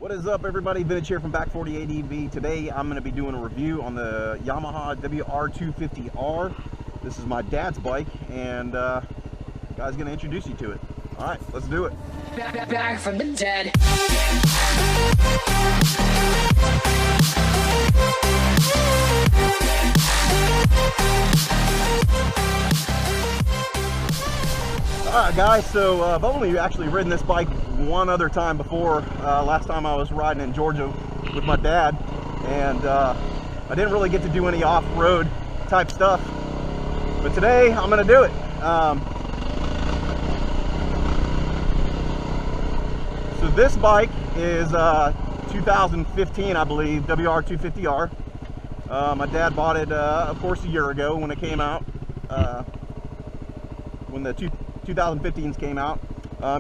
What is up, everybody? Vintage here from Back 48 EV. Today I'm going to be doing a review on the Yamaha WR250R. This is my dad's bike, and the guy's going to introduce you to it. All right, let's do it. Back from the dead. Alright guys, so I've only actually ridden this bike one other time before. Last time I was riding in Georgia with my dad, and I didn't really get to do any off-road type stuff, but today I'm going to do it. So this bike is 2015, I believe, WR250R. My dad bought it, of course, a year ago when it came out, when the 2015s came out.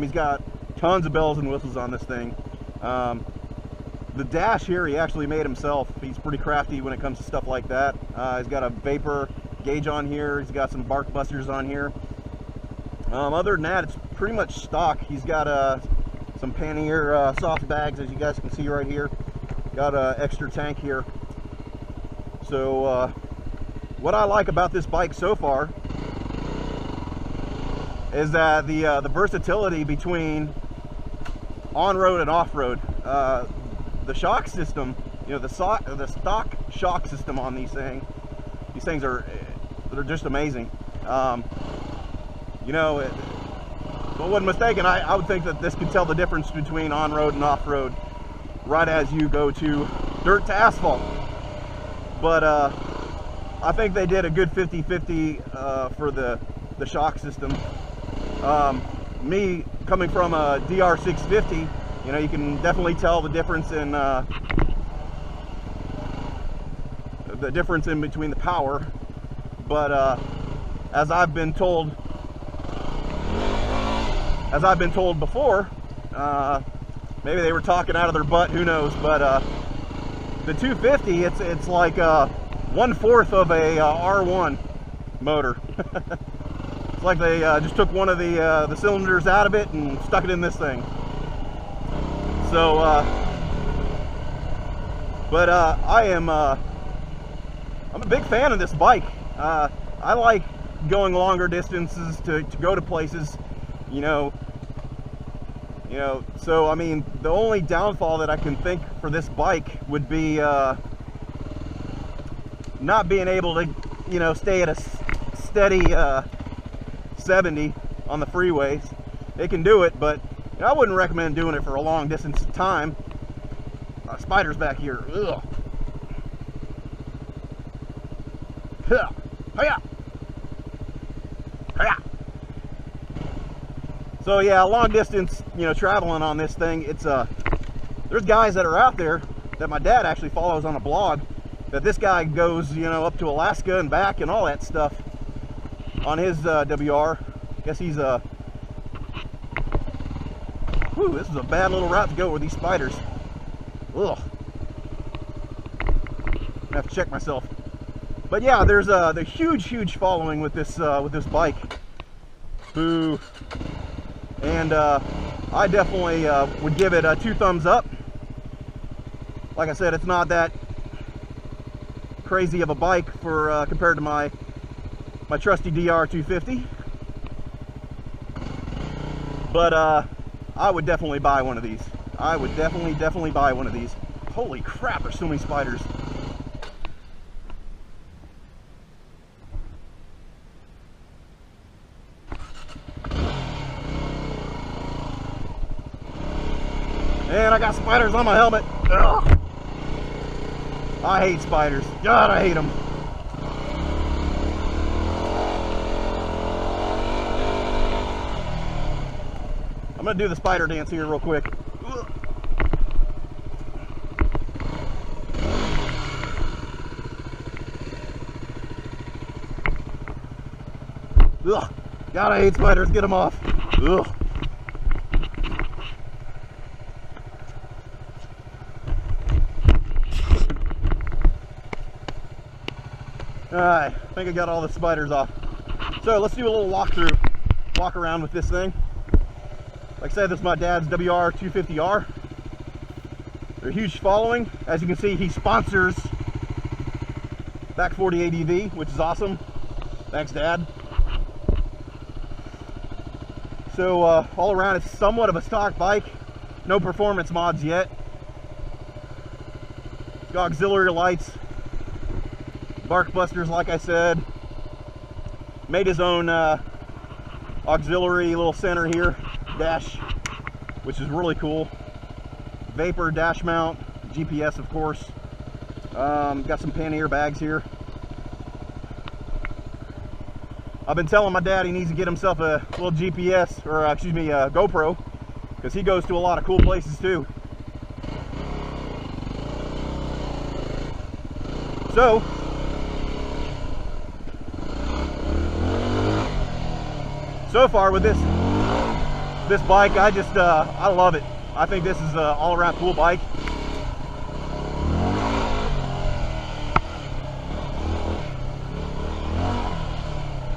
He's got tons of bells and whistles on this thing. The dash here he actually made himself. He's pretty crafty when it comes to stuff like that. He's got a vapor gauge on here. He's got some bark busters on here. Other than that, it's pretty much stock. He's got some pannier soft bags, as you guys can see right here. Got an extra tank here. So what I like about this bike so far is that the versatility between on-road and off-road. The shock system, you know, the stock shock system on these things are just amazing. You know, if I wasn't mistaken, I would think that this could tell the difference between on-road and off-road right as you go to dirt to asphalt. But I think they did a good 50-50 for the shock system. Me coming from a WR650, you know, you can definitely tell the difference in between the power. But as I've been told before, maybe they were talking out of their butt, who knows? But the 250, it's like 1/4 of a R1 motor. It's like they just took one of the cylinders out of it and stuck it in this thing. So, but I'm a big fan of this bike. I like going longer distances to go to places, you know. So I mean, the only downfall that I can think for this bike would be not being able to, you know, stay at a steady 70 on the freeways. They can do it, but you know, I wouldn't recommend doing it for a long distance of time. Spiders back here. Ugh. So yeah, long distance, you know, traveling on this thing, it's there's guys that are out there that my dad actually follows on a blog, that this guy goes, you know, up to Alaska and back and all that stuff on his WR. I guess he's whew, this is a bad little route to go with these spiders. Ugh. I have to check myself. But yeah, there's the huge following with this bike. Boo. And I definitely would give it 2 thumbs up. Like I said, it's not that crazy of a bike for compared to my trusty WR250, but I would definitely buy one of these. I would definitely buy one of these. Holy crap, there's so many spiders. And I got spiders on my helmet. Ugh. I hate spiders. God, I hate them. I'm gonna do the spider dance here real quick. Ugh. God, I hate spiders. Get them off. Ugh. Alright, I think I got all the spiders off. So let's do a little walk around with this thing. Like I said, this is my dad's WR250R. They're a huge following. As you can see, he sponsors Back 40 ADV, which is awesome. Thanks, Dad. So all around, it's somewhat of a stock bike. No performance mods yet. It's got auxiliary lights, bark busters, like I said. Made his own auxiliary little center here, dash, which is really cool. Vapor dash mount, GPS of course. Got some pannier bags here. I've been telling my dad he needs to get himself a little GPS, or excuse me, a GoPro, because he goes to a lot of cool places too. So far with this bike, I love it. I think this is an all-around cool bike.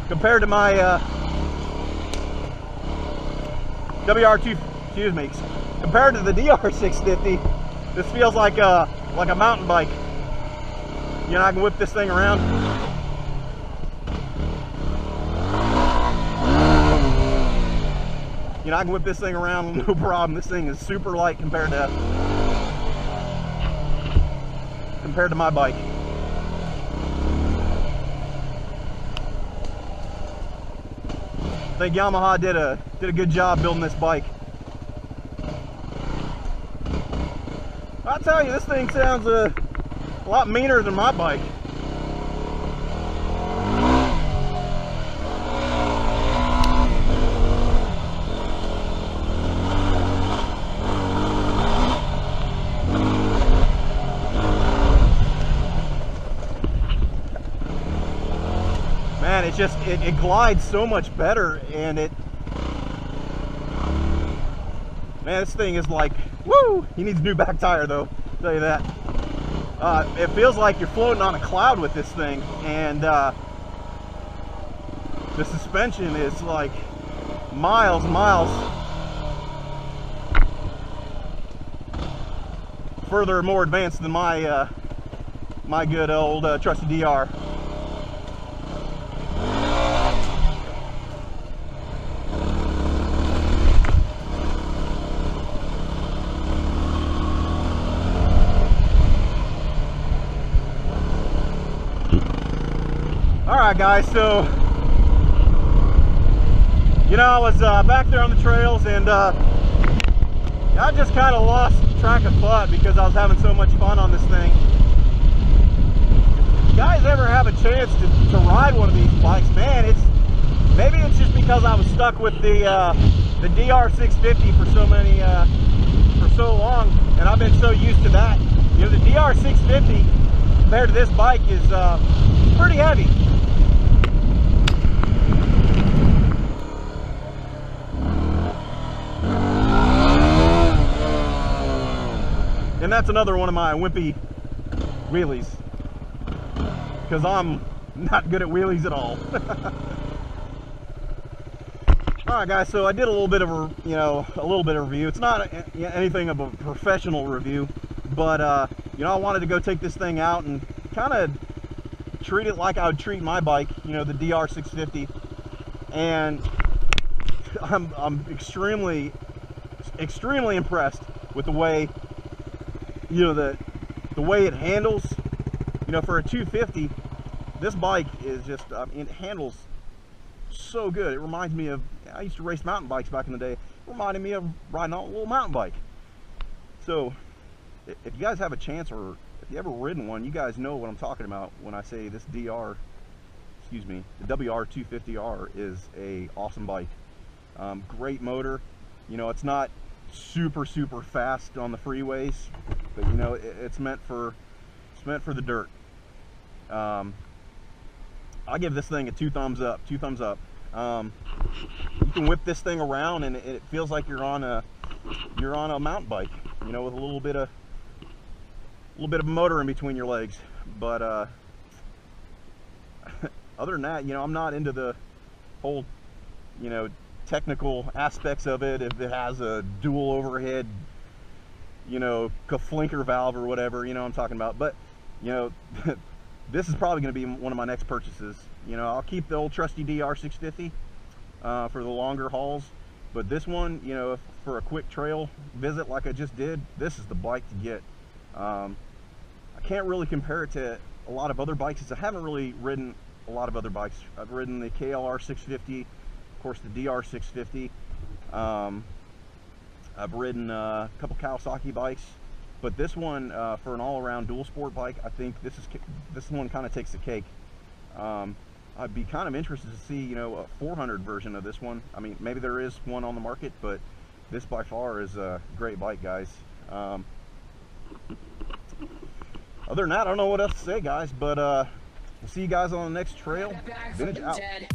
Compared to my compared to the WR650, this feels like a mountain bike. You know, I can whip this thing around. You know, I can whip this thing around, no problem. This thing is super light compared to my bike. I think Yamaha did a good job building this bike. I'll tell you, this thing sounds a lot meaner than my bike. Man, it glides so much better, and man, this thing is like, woo! He needs a new back tire though, I'll tell you that. It feels like you're floating on a cloud with this thing, and the suspension is like miles further more advanced than my my good old trusty DR. Alright guys, so you know, I was back there on the trails, and I just kind of lost track of thought because I was having so much fun on this thing. If you guys ever have a chance to ride one of these bikes, man, maybe it's just because I was stuck with the DR650 for so long, and I've been so used to that. You know, the DR650 compared to this bike is pretty heavy. And that's another one of my wimpy wheelies, because I'm not good at wheelies at all. Alright guys, so I did a little bit of a review. It's not anything of a professional review, but you know, I wanted to go take this thing out and kind of treat it like I would treat my bike, you know, the DR650. And I'm extremely impressed with the way, you know, the way it handles. You know, for a 250, this bike is just it handles so good. It reminds me of, I used to race mountain bikes back in the day. It reminded me of riding on a little mountain bike. So if you guys have a chance, or if you ever ridden one, you guys know what I'm talking about when I say this the WR250R is a awesome bike. Great motor. You know, it's not super fast on the freeways, but you know, it's meant for the dirt. I give this thing a 2 thumbs up. You can whip this thing around, and it feels like you're on a mountain bike, you know, with a little bit of motor in between your legs. But other than that, you know, I'm not into the whole, you know, technical aspects of it. If it has a dual overhead you know, flinker valve or whatever, you know what I'm talking about. But, you know, this is probably going to be one of my next purchases. You know, I'll keep the old trusty WR250 for the longer hauls, but this one, you know, for a quick trail visit like I just did, this is the bike to get. I can't really compare it to a lot of other bikes, because I haven't really ridden a lot of other bikes. I've ridden the KLR 650, of course the DR 650. I've ridden a couple Kawasaki bikes, but this one, for an all-around dual sport bike, I think this one kind of takes the cake. I'd be kind of interested to see, you know, a 400 version of this one. I mean, maybe there is one on the market, but this by far is a great bike, guys. Other than that, I don't know what else to say, guys, but we'll see you guys on the next trail. Back from Vintage the out. dead.